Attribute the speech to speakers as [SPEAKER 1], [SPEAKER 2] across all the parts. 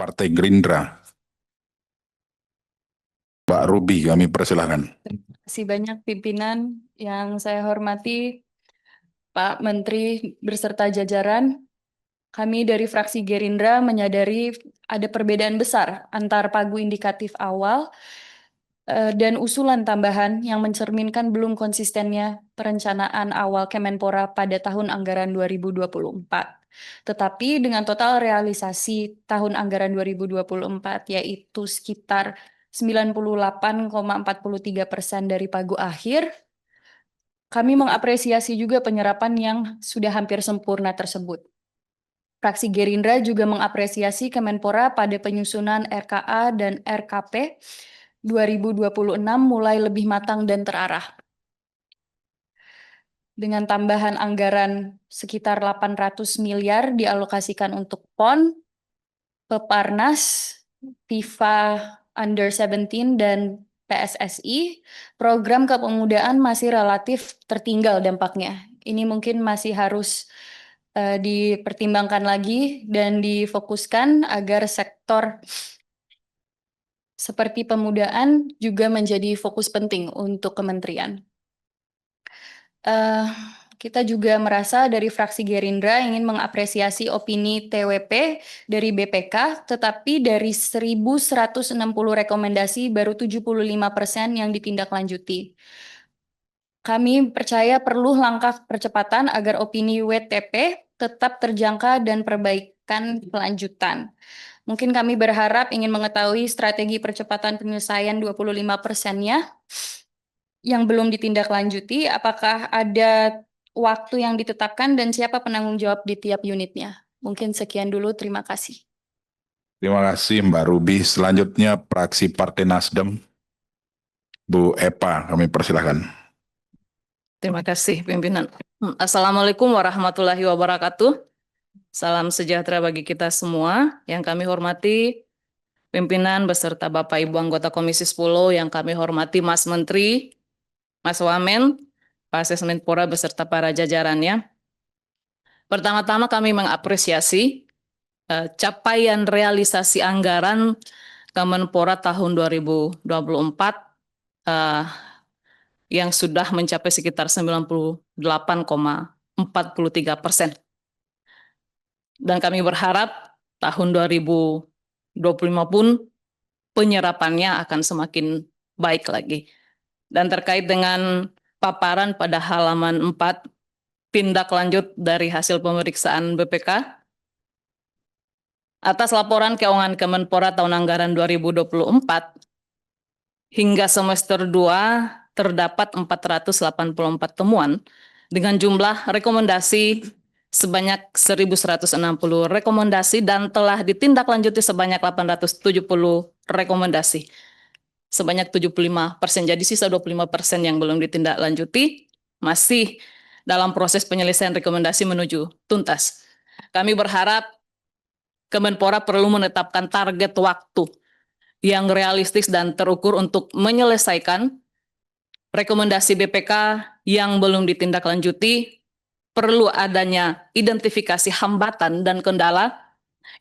[SPEAKER 1] Partai Gerindra. Pak Ruby, kami persilahkan.
[SPEAKER 2] Terima kasih banyak pimpinan yang saya hormati, Pak Menteri beserta jajaran. Kami dari fraksi Gerindra menyadari ada perbedaan besar antar pagu indikatif awal dan usulan tambahan yang mencerminkan belum konsistennya perencanaan awal Kemenpora pada tahun anggaran 2024. Tetapi dengan total realisasi tahun anggaran 2024 yaitu sekitar 98,43% dari pagu akhir, kami mengapresiasi juga penyerapan yang sudah hampir sempurna tersebut. Fraksi Gerindra juga mengapresiasi Kemenpora pada penyusunan RKA dan RKP 2026 mulai lebih matang dan terarah. Dengan tambahan anggaran sekitar 800 miliar dialokasikan untuk PON, Peparnas, FIFA Under 17, dan PSSI, program kepemudaan masih relatif tertinggal dampaknya. Ini mungkin masih harus dipertimbangkan lagi dan difokuskan agar sektor seperti pemudaan juga menjadi fokus penting untuk kementerian. Kita juga merasa dari fraksi Gerindra ingin mengapresiasi opini TWP dari BPK, tetapi dari 1.160 rekomendasi baru 75% yang ditindaklanjuti. Kami percaya perlu langkah percepatan agar opini WTP tetap terjangka dan perbaikan kelanjutan. Mungkin kami berharap ingin mengetahui strategi percepatan penyelesaian 25%-nya yang belum ditindaklanjuti, apakah ada waktu yang ditetapkan dan siapa penanggung jawab di tiap unitnya. Mungkin sekian dulu, terima kasih.
[SPEAKER 1] Terima kasih Mbak Ruby. Selanjutnya fraksi Partai Nasdem, Bu Epa, kami persilahkan.
[SPEAKER 3] Terima kasih pimpinan. Assalamualaikum warahmatullahi wabarakatuh. Salam sejahtera bagi kita semua. Yang kami hormati pimpinan beserta Bapak Ibu anggota Komisi 10, yang kami hormati Mas Menteri, Mas Wamen, Pak Sesmenpora beserta para jajarannya. Pertama-tama kami mengapresiasi capaian realisasi anggaran Kemenpora tahun 2024 yang sudah mencapai sekitar 98,43%. Dan kami berharap tahun 2025 pun penyerapannya akan semakin baik lagi. Dan terkait dengan paparan pada halaman 4, tindak lanjut dari hasil pemeriksaan BPK, atas laporan keuangan Kemenpora tahun anggaran 2024, hingga semester 2 terdapat 484 temuan dengan jumlah rekomendasi sebanyak 1.160 rekomendasi dan telah ditindaklanjuti sebanyak 870 rekomendasi, sebanyak 75%. Jadi sisa 25% yang belum ditindaklanjuti masih dalam proses penyelesaian rekomendasi menuju tuntas. Kami berharap Kemenpora perlu menetapkan target waktu yang realistis dan terukur untuk menyelesaikan rekomendasi BPK yang belum ditindaklanjuti. Perlu adanya identifikasi hambatan dan kendala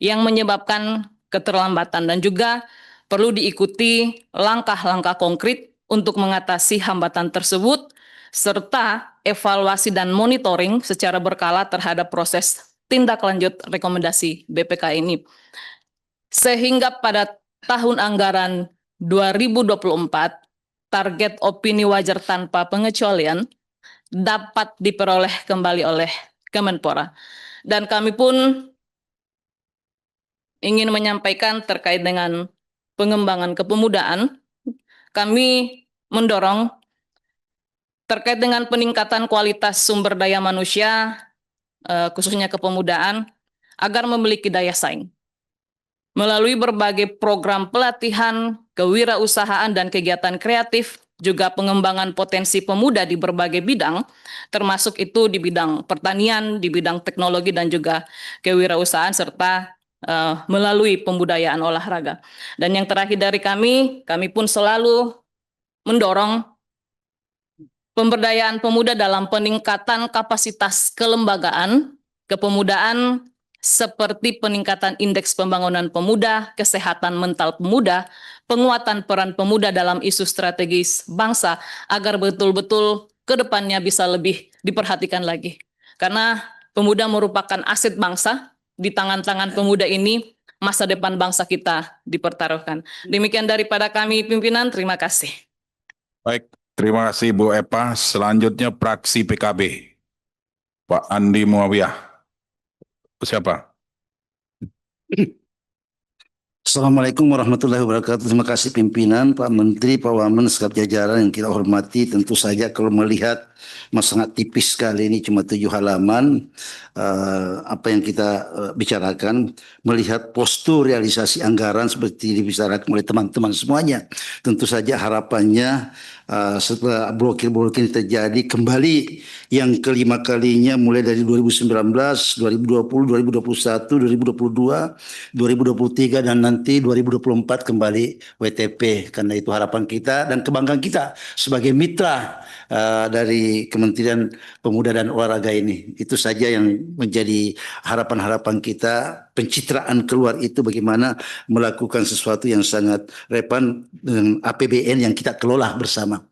[SPEAKER 3] yang menyebabkan keterlambatan, dan juga perlu diikuti langkah-langkah konkret untuk mengatasi hambatan tersebut, serta evaluasi dan monitoring secara berkala terhadap proses tindak lanjut rekomendasi BPK ini. Sehingga pada tahun anggaran 2024, target opini wajar tanpa pengecualian dapat diperoleh kembali oleh Kemenpora. Dan kami pun ingin menyampaikan terkait dengan pengembangan kepemudaan, kami mendorong terkait dengan peningkatan kualitas sumber daya manusia, khususnya kepemudaan, agar memiliki daya saing. Melalui berbagai program pelatihan, kewirausahaan, dan kegiatan kreatif, juga pengembangan potensi pemuda di berbagai bidang, termasuk itu di bidang pertanian, di bidang teknologi, dan juga kewirausahaan, serta melalui pembudayaan olahraga. Dan yang terakhir dari kami pun selalu mendorong pemberdayaan pemuda dalam peningkatan kapasitas kelembagaan, kepemudaan, seperti peningkatan indeks pembangunan pemuda, kesehatan mental pemuda, penguatan peran pemuda dalam isu strategis bangsa, agar betul-betul ke depannya bisa lebih diperhatikan lagi. Karena pemuda merupakan aset bangsa, di tangan-tangan pemuda ini masa depan bangsa kita dipertaruhkan. Demikian daripada kami pimpinan, terima kasih.
[SPEAKER 1] Baik, terima kasih Bu Epa. Selanjutnya fraksi PKB. Pak Andi Muawiyah. Siapa?
[SPEAKER 4] Assalamualaikum warahmatullahi wabarakatuh. Terima kasih pimpinan, Pak Menteri, Pak Wamen, sekalian jajaran yang kita hormati. Tentu saja kalau melihat sangat tipis sekali ini cuma 7 halaman apa yang kita bicarakan, melihat postur realisasi anggaran seperti dibicarakan oleh teman-teman semuanya. Tentu saja harapannya setelah blokir-blokir terjadi kembali yang kelima kalinya mulai dari 2019, 2020, 2021, 2022, 2023 dan nanti 2024 kembali WTP, karena itu harapan kita dan kebanggaan kita sebagai mitra dari Kementerian Pemuda dan Olahraga ini. Itu saja yang menjadi harapan-harapan kita, pencitraan keluar itu bagaimana melakukan sesuatu yang sangat relevan dengan APBN yang kita kelola bersama.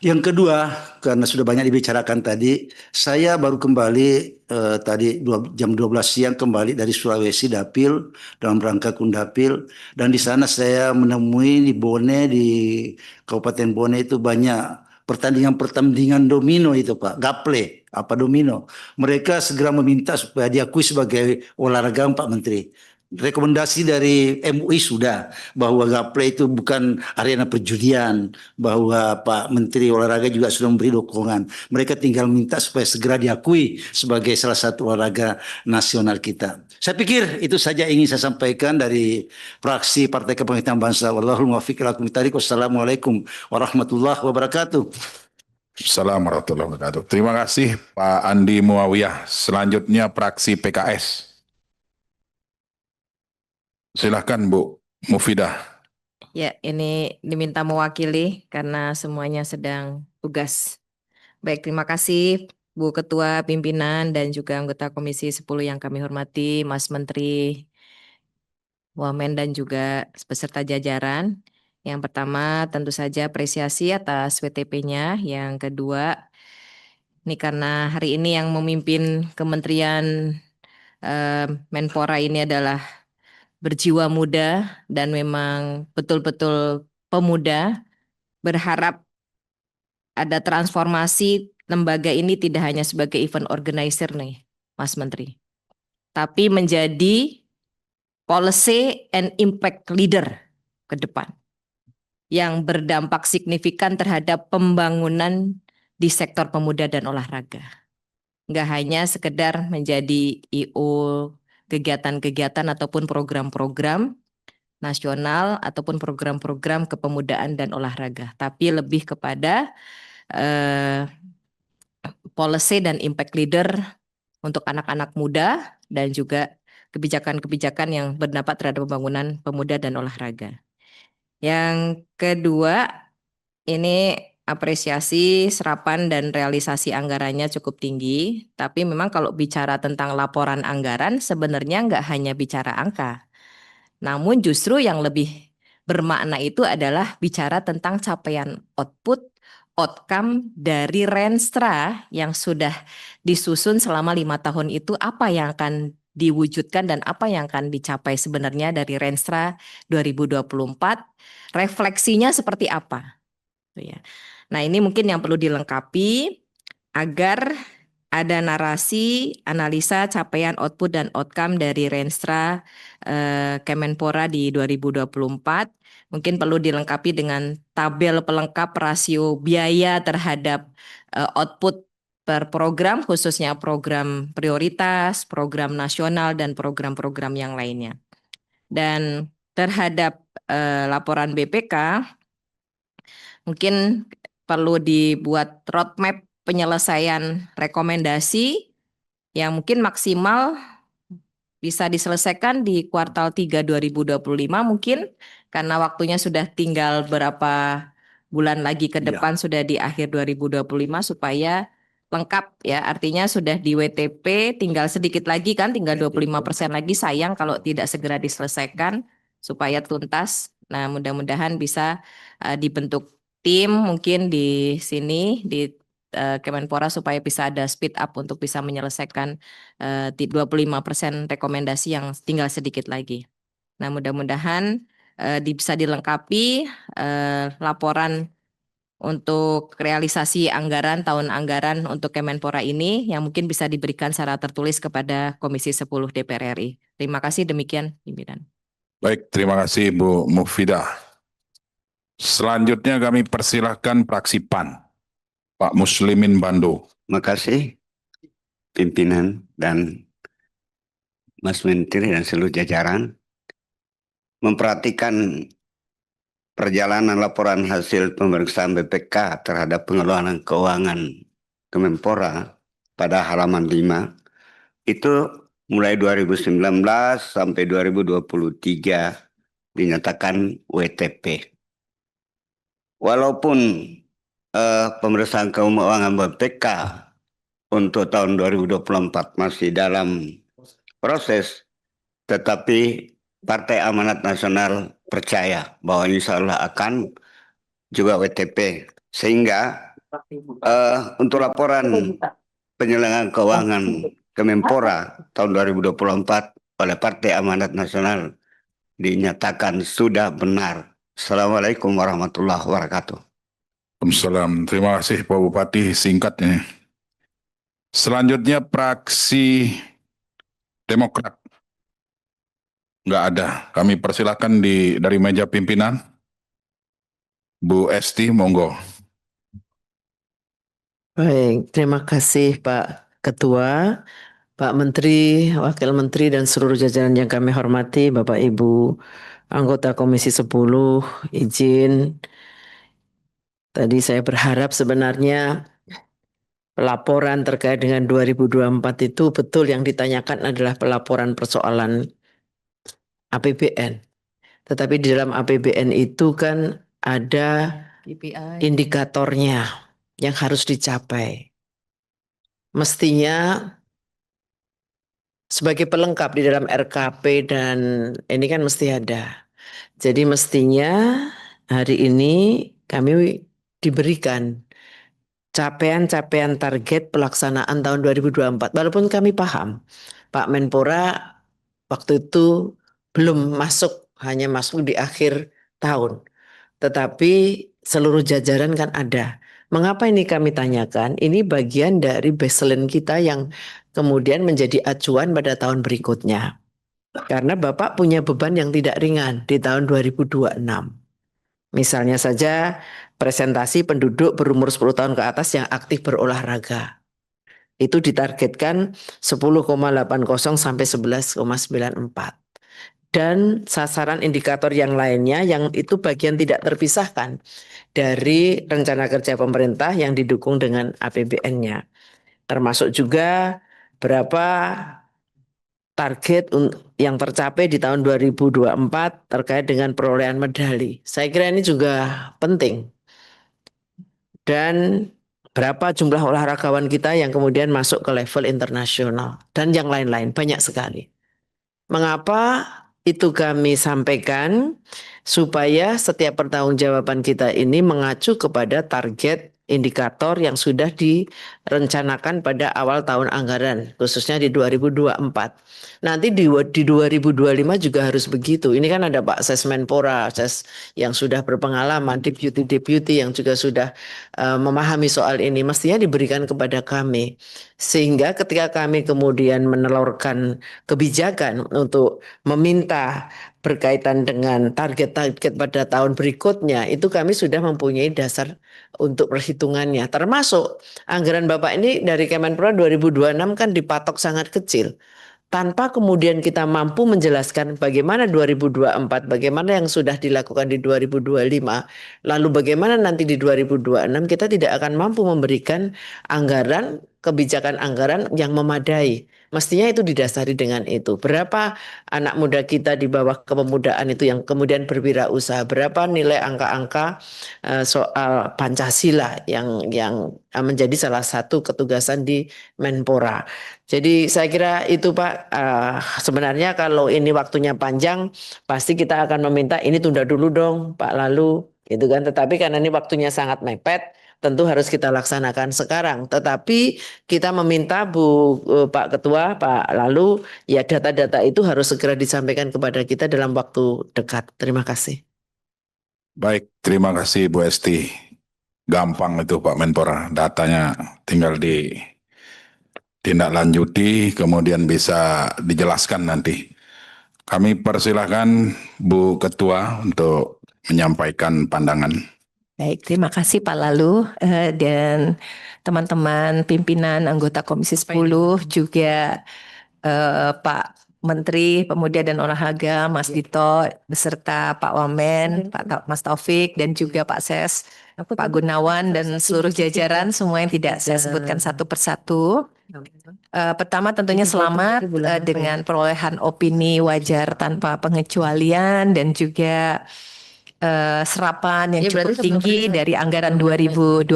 [SPEAKER 4] Yang kedua, karena sudah banyak dibicarakan tadi, saya baru kembali tadi jam 12 siang kembali dari Sulawesi Dapil dalam rangka Kundapil, dan di sana saya menemui di Bone, di Kabupaten Bone itu banyak pertandingan domino itu Pak, gaple apa domino. Mereka segera meminta supaya diakui sebagai olahraga Pak Menteri. Rekomendasi dari MUI sudah bahwa gaple itu bukan arena perjudian, bahwa Pak Menteri Olahraga juga sudah memberi dukungan. Mereka tinggal minta supaya segera diakui sebagai salah satu olahraga nasional kita. Saya pikir itu saja ingin saya sampaikan dari fraksi Partai Kebangkitan Bangsa. Wallahul muwaffiq ila aqwamit thoriq. Wassalamualaikum warahmatullahi wabarakatuh.
[SPEAKER 1] Assalamualaikum warahmatullahi wabarakatuh. Terima kasih Pak Andi Muawiyah. Selanjutnya fraksi PKS. Silahkan Bu Mufidah.
[SPEAKER 5] Ya, ini diminta mewakili karena semuanya sedang tugas. Baik, terima kasih Bu Ketua Pimpinan dan juga anggota Komisi 10 yang kami hormati, Mas Menteri, Wamen dan juga beserta jajaran. Yang pertama tentu saja apresiasi atas WTP-nya. Yang kedua, ini karena hari ini yang memimpin Kementerian Menpora ini adalah berjiwa muda dan memang betul-betul pemuda, berharap ada transformasi lembaga ini tidak hanya sebagai event organizer nih, Mas Menteri, tapi menjadi policy and impact leader ke depan yang berdampak signifikan terhadap pembangunan di sektor pemuda dan olahraga. Nggak hanya sekedar menjadi IO kegiatan-kegiatan ataupun program-program nasional ataupun program-program kepemudaan dan olahraga, tapi lebih kepada policy dan impact leader untuk anak-anak muda dan juga kebijakan-kebijakan yang berdampak terhadap pembangunan pemuda dan olahraga. Yang kedua, ini apresiasi serapan dan realisasi anggarannya cukup tinggi, tapi memang kalau bicara tentang laporan anggaran sebenarnya nggak hanya bicara angka, namun justru yang lebih bermakna itu adalah bicara tentang capaian output, outcome dari Renstra yang sudah disusun selama 5 tahun itu, apa yang akan diwujudkan dan apa yang akan dicapai sebenarnya dari Renstra 2024, refleksinya seperti apa. Ya. Nah, ini mungkin yang perlu dilengkapi agar ada narasi, analisa capaian output dan outcome dari Renstra Kemenpora di 2024. Mungkin perlu dilengkapi dengan tabel pelengkap rasio biaya terhadap output per program, khususnya program prioritas, program nasional, dan program-program yang lainnya. Dan terhadap laporan BPK, mungkin perlu dibuat roadmap penyelesaian rekomendasi yang mungkin maksimal bisa diselesaikan di kuartal 3 2025 mungkin, karena waktunya sudah tinggal berapa bulan lagi ke depan, sudah di akhir 2025, supaya lengkap ya, artinya sudah di WTP, tinggal sedikit lagi kan, tinggal 25% lagi, sayang kalau tidak segera diselesaikan supaya tuntas. Nah, mudah-mudahan bisa dibentuk tim mungkin di sini di Kemenpora supaya bisa ada speed up untuk bisa menyelesaikan 25% rekomendasi yang tinggal sedikit lagi. Nah, mudah-mudahan bisa dilengkapi laporan untuk realisasi anggaran tahun anggaran untuk Kemenpora ini yang mungkin bisa diberikan secara tertulis kepada Komisi 10 DPR RI. Terima kasih, demikian pimpinan.
[SPEAKER 1] Baik, terima kasih Bu Mufidah. Selanjutnya kami persilahkan fraksi PAN, Pak Muslimin Bando.
[SPEAKER 6] Terima kasih pimpinan dan Mas Menteri dan seluruh jajaran. Memperhatikan perjalanan laporan hasil pemeriksaan BPK terhadap pengelolaan keuangan Kemenpora pada halaman 5, itu mulai 2019 sampai 2023 dinyatakan WTP. Walaupun pemeriksaan keuangan BPK untuk tahun 2024 masih dalam proses, tetapi Partai Amanat Nasional percaya bahwa insya Allah akan juga WTP. Sehingga untuk laporan penyelenggaraan keuangan Kemenpora tahun 2024 oleh Partai Amanat Nasional dinyatakan sudah benar. Assalamualaikum warahmatullahi wabarakatuh.
[SPEAKER 1] Waalaikumsalam. Terima kasih Pak Bupati, singkat ini. Selanjutnya fraksi Demokrat. Nggak ada. Kami persilakan dari meja pimpinan. Bu Esti, monggo.
[SPEAKER 7] Baik, terima kasih Pak Ketua, Pak Menteri, Wakil Menteri dan seluruh jajaran yang kami hormati, Bapak Ibu anggota Komisi 10, izin. Tadi saya berharap sebenarnya pelaporan terkait dengan 2024 itu betul yang ditanyakan adalah pelaporan persoalan APBN. Tetapi di dalam APBN itu kan ada
[SPEAKER 5] KPI.
[SPEAKER 7] indikatornya yang harus dicapai. Mestinya sebagai pelengkap di dalam RKP dan ini kan mesti ada. Jadi mestinya hari ini kami diberikan capaian-capaian target pelaksanaan tahun 2024. Walaupun kami paham Pak Menpora waktu itu belum masuk, hanya masuk di akhir tahun. Tetapi seluruh jajaran kan ada. Mengapa ini kami tanyakan? Ini bagian dari baseline kita yang kemudian menjadi acuan pada tahun berikutnya. Karena Bapak punya beban yang tidak ringan di tahun 2026. Misalnya saja presentasi penduduk berumur 10 tahun ke atas yang aktif berolahraga. Itu ditargetkan 10,80 sampai 11,94. Dan sasaran indikator yang lainnya yang itu bagian tidak terpisahkan dari rencana kerja pemerintah yang didukung dengan APBN-nya. Termasuk juga berapa target yang tercapai di tahun 2024 terkait dengan perolehan medali. Saya kira ini juga penting. Dan berapa jumlah olahragawan kita yang kemudian masuk ke level internasional. Dan yang lain-lain, banyak sekali. Mengapa itu kami sampaikan? Supaya setiap pertanggungjawaban kita ini mengacu kepada target indikator yang sudah direncanakan pada awal tahun anggaran, khususnya di 2024. Nanti di 2025 juga harus begitu. Ini kan ada Pak Sesmenpora yang sudah berpengalaman, deputi yang juga sudah memahami soal ini, mestinya diberikan kepada kami. Sehingga ketika kami kemudian menelurkan kebijakan untuk meminta berkaitan dengan target-target pada tahun berikutnya, itu kami sudah mempunyai dasar untuk perhitungannya. Termasuk anggaran Bapak ini dari Kemenpora 2026 kan dipatok sangat kecil. Tanpa kemudian kita mampu menjelaskan bagaimana 2024, bagaimana yang sudah dilakukan di 2025, lalu bagaimana nanti di 2026, kita tidak akan mampu memberikan anggaran, kebijakan anggaran yang memadai. Mestinya itu didasari dengan itu. Berapa anak muda kita di bawah kepemudaan itu yang kemudian berwirausaha? Berapa nilai angka-angka soal Pancasila yang menjadi salah satu ketugasan di Menpora. Jadi saya kira itu Pak, sebenarnya kalau ini waktunya panjang, pasti kita akan meminta ini tunda dulu dong Pak Lalu, gitu kan. Tetapi karena ini waktunya sangat mepet, tentu harus kita laksanakan sekarang. Tetapi kita meminta Pak Ketua, Pak Lalu, ya data-data itu harus segera disampaikan kepada kita dalam waktu dekat. Terima kasih.
[SPEAKER 1] Baik, terima kasih Bu Esti. Gampang itu Pak Menpora, datanya tinggal ditindaklanjuti, kemudian bisa dijelaskan nanti. Kami persilahkan Bu Ketua untuk menyampaikan pandangan.
[SPEAKER 5] Baik, terima kasih Pak Lalu dan teman-teman pimpinan anggota Komisi 10 juga Pak Menteri Pemuda dan Olahraga Mas Dito beserta Pak Wamen, Mas Taufik dan juga Pak Ses, Pak Gunawan dan seluruh jajaran semua yang tidak saya sebutkan satu persatu. Pertama tentunya selamat dengan perolehan opini wajar tanpa pengecualian dan juga serapan yang cukup tinggi dari anggaran 2024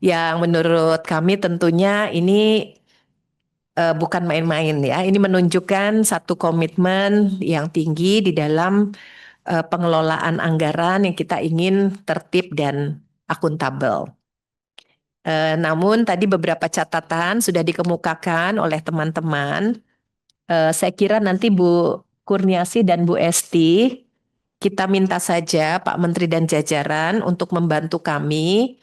[SPEAKER 5] yang menurut kami tentunya ini bukan main-main ya. Ini menunjukkan satu komitmen yang tinggi di dalam pengelolaan anggaran yang kita ingin tertib dan akuntabel. Namun tadi beberapa catatan sudah dikemukakan oleh teman-teman. Saya kira nanti Bu Kurniasi dan Bu Esti kita minta saja Pak Menteri dan jajaran untuk membantu kami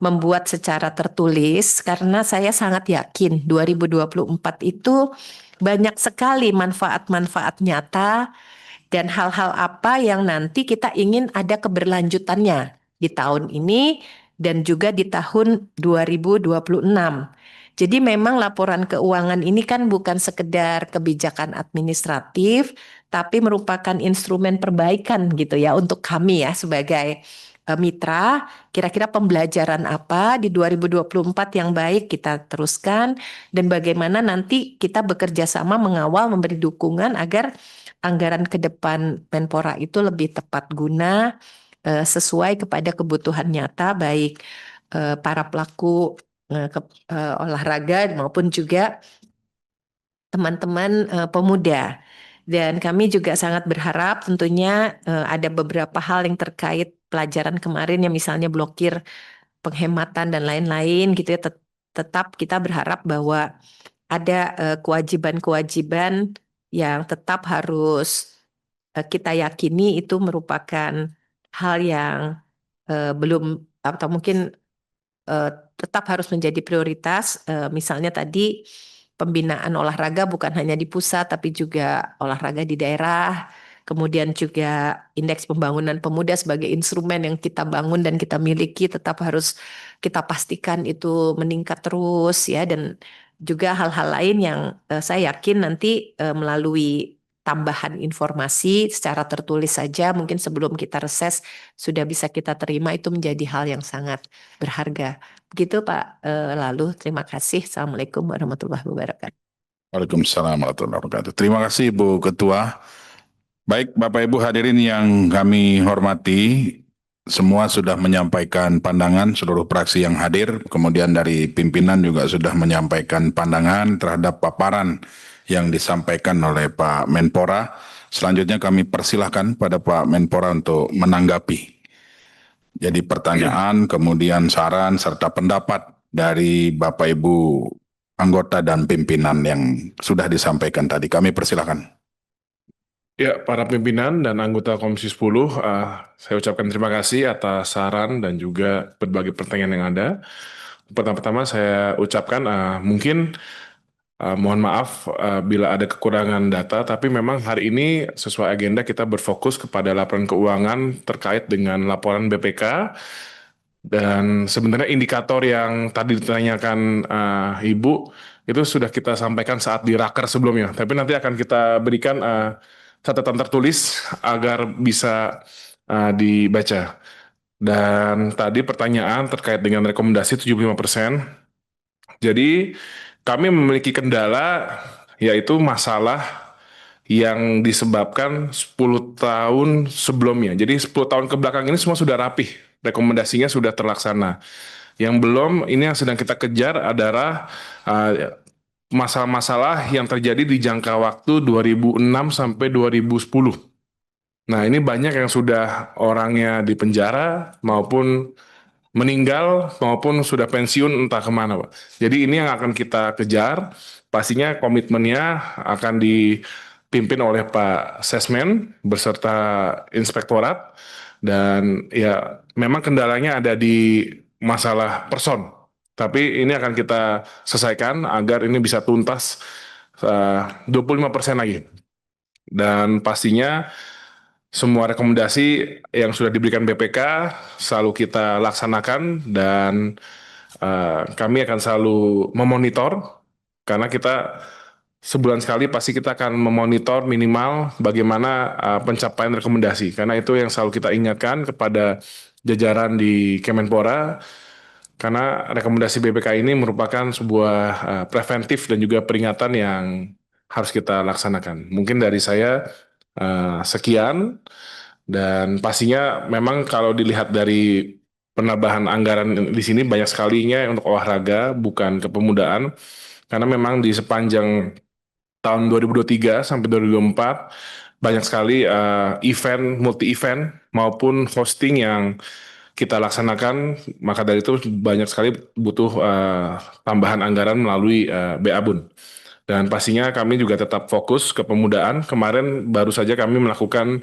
[SPEAKER 5] membuat secara tertulis karena saya sangat yakin 2024 itu banyak sekali manfaat-manfaat nyata dan hal-hal apa yang nanti kita ingin ada keberlanjutannya di tahun ini dan juga di tahun 2026. Jadi memang laporan keuangan ini kan bukan sekedar kebijakan administratif, tapi merupakan instrumen perbaikan gitu ya untuk kami ya sebagai mitra. Kira-kira pembelajaran apa di 2024 yang baik kita teruskan dan bagaimana nanti kita bekerja sama mengawal memberi dukungan agar anggaran ke depan Menpora itu lebih tepat guna sesuai kepada kebutuhan nyata baik para pelaku olahraga maupun juga teman-teman pemuda. Dan kami juga sangat berharap tentunya ada beberapa hal yang terkait pelajaran kemarin yang misalnya blokir penghematan dan lain-lain gitu ya. Tetap kita berharap bahwa ada kewajiban-kewajiban yang tetap harus kita yakini itu merupakan hal yang belum atau mungkin tetap harus menjadi prioritas. Misalnya tadi pembinaan olahraga bukan hanya di pusat tapi juga olahraga di daerah. Kemudian juga indeks pembangunan pemuda sebagai instrumen yang kita bangun dan kita miliki tetap harus kita pastikan itu meningkat terus ya, dan juga hal-hal lain yang saya yakin nanti melalui tambahan informasi secara tertulis saja mungkin sebelum kita reses sudah bisa kita terima, itu menjadi hal yang sangat berharga. Begitu Pak Lalu, terima kasih. Assalamualaikum warahmatullahi wabarakatuh.
[SPEAKER 1] Waalaikumsalam warahmatullahi wabarakatuh. Terima kasih Bu Ketua. Baik Bapak Ibu hadirin yang kami hormati, semua sudah menyampaikan pandangan, seluruh fraksi yang hadir, kemudian dari pimpinan juga sudah menyampaikan pandangan terhadap paparan yang disampaikan oleh Pak Menpora. Selanjutnya kami persilahkan pada Pak Menpora untuk menanggapi. Jadi pertanyaan, kemudian saran, serta pendapat dari Bapak Ibu anggota dan pimpinan yang sudah disampaikan tadi. Kami persilahkan.
[SPEAKER 8] Ya, para pimpinan dan anggota Komisi 10, saya ucapkan terima kasih atas saran dan juga berbagai pertanyaan yang ada. Pertama-tama saya ucapkan mungkin mohon maaf bila ada kekurangan data, tapi memang hari ini sesuai agenda kita berfokus kepada laporan keuangan terkait dengan laporan BPK. Dan sebenarnya indikator yang tadi ditanyakan Ibu, itu sudah kita sampaikan saat di raker sebelumnya. Tapi nanti akan kita berikan catatan tertulis agar bisa dibaca. Dan tadi pertanyaan terkait dengan rekomendasi 75%. Jadi kami memiliki kendala yaitu masalah yang disebabkan 10 tahun sebelumnya. Jadi 10 tahun ke belakang ini semua sudah rapih, rekomendasinya sudah terlaksana. Yang belum, ini yang sedang kita kejar adalah masalah-masalah yang terjadi di jangka waktu 2006 sampai 2010. Nah, ini banyak yang sudah orangnya di penjara maupun meninggal maupun sudah pensiun entah kemana, Pak. Jadi ini yang akan kita kejar. Pastinya komitmennya akan dipimpin oleh Pak Sesmen beserta Inspektorat. Dan ya memang kendalanya ada di masalah person. Tapi ini akan kita selesaikan agar ini bisa tuntas 25% lagi. Dan pastinya semua rekomendasi yang sudah diberikan BPK selalu kita laksanakan dan kami akan selalu memonitor karena kita sebulan sekali pasti kita akan memonitor minimal bagaimana pencapaian rekomendasi karena itu yang selalu kita ingatkan kepada jajaran di Kemenpora karena rekomendasi BPK ini merupakan sebuah preventif dan juga peringatan yang harus kita laksanakan. Mungkin dari saya sekian dan pastinya memang kalau dilihat dari penambahan anggaran di sini banyak sekalinya untuk olahraga bukan kepemudaan karena memang di sepanjang tahun 2023 sampai 2024 banyak sekali event multi event maupun hosting yang kita laksanakan maka dari itu banyak sekali butuh tambahan anggaran melalui BABUN. Dan pastinya kami juga tetap fokus ke pemudaan. Kemarin baru saja kami melakukan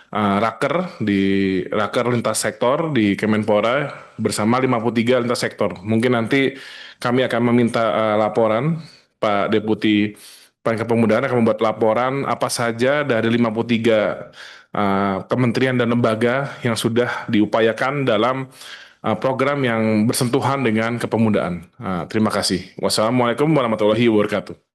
[SPEAKER 8] raker lintas sektor di Kemenpora bersama 53 lintas sektor. Mungkin nanti kami akan meminta laporan, Pak Deputi Pemprov Kepemudaan akan membuat laporan apa saja dari 53 kementerian dan lembaga yang sudah diupayakan dalam program yang bersentuhan dengan kepemudaan. Terima kasih. Wassalamualaikum warahmatullahi wabarakatuh.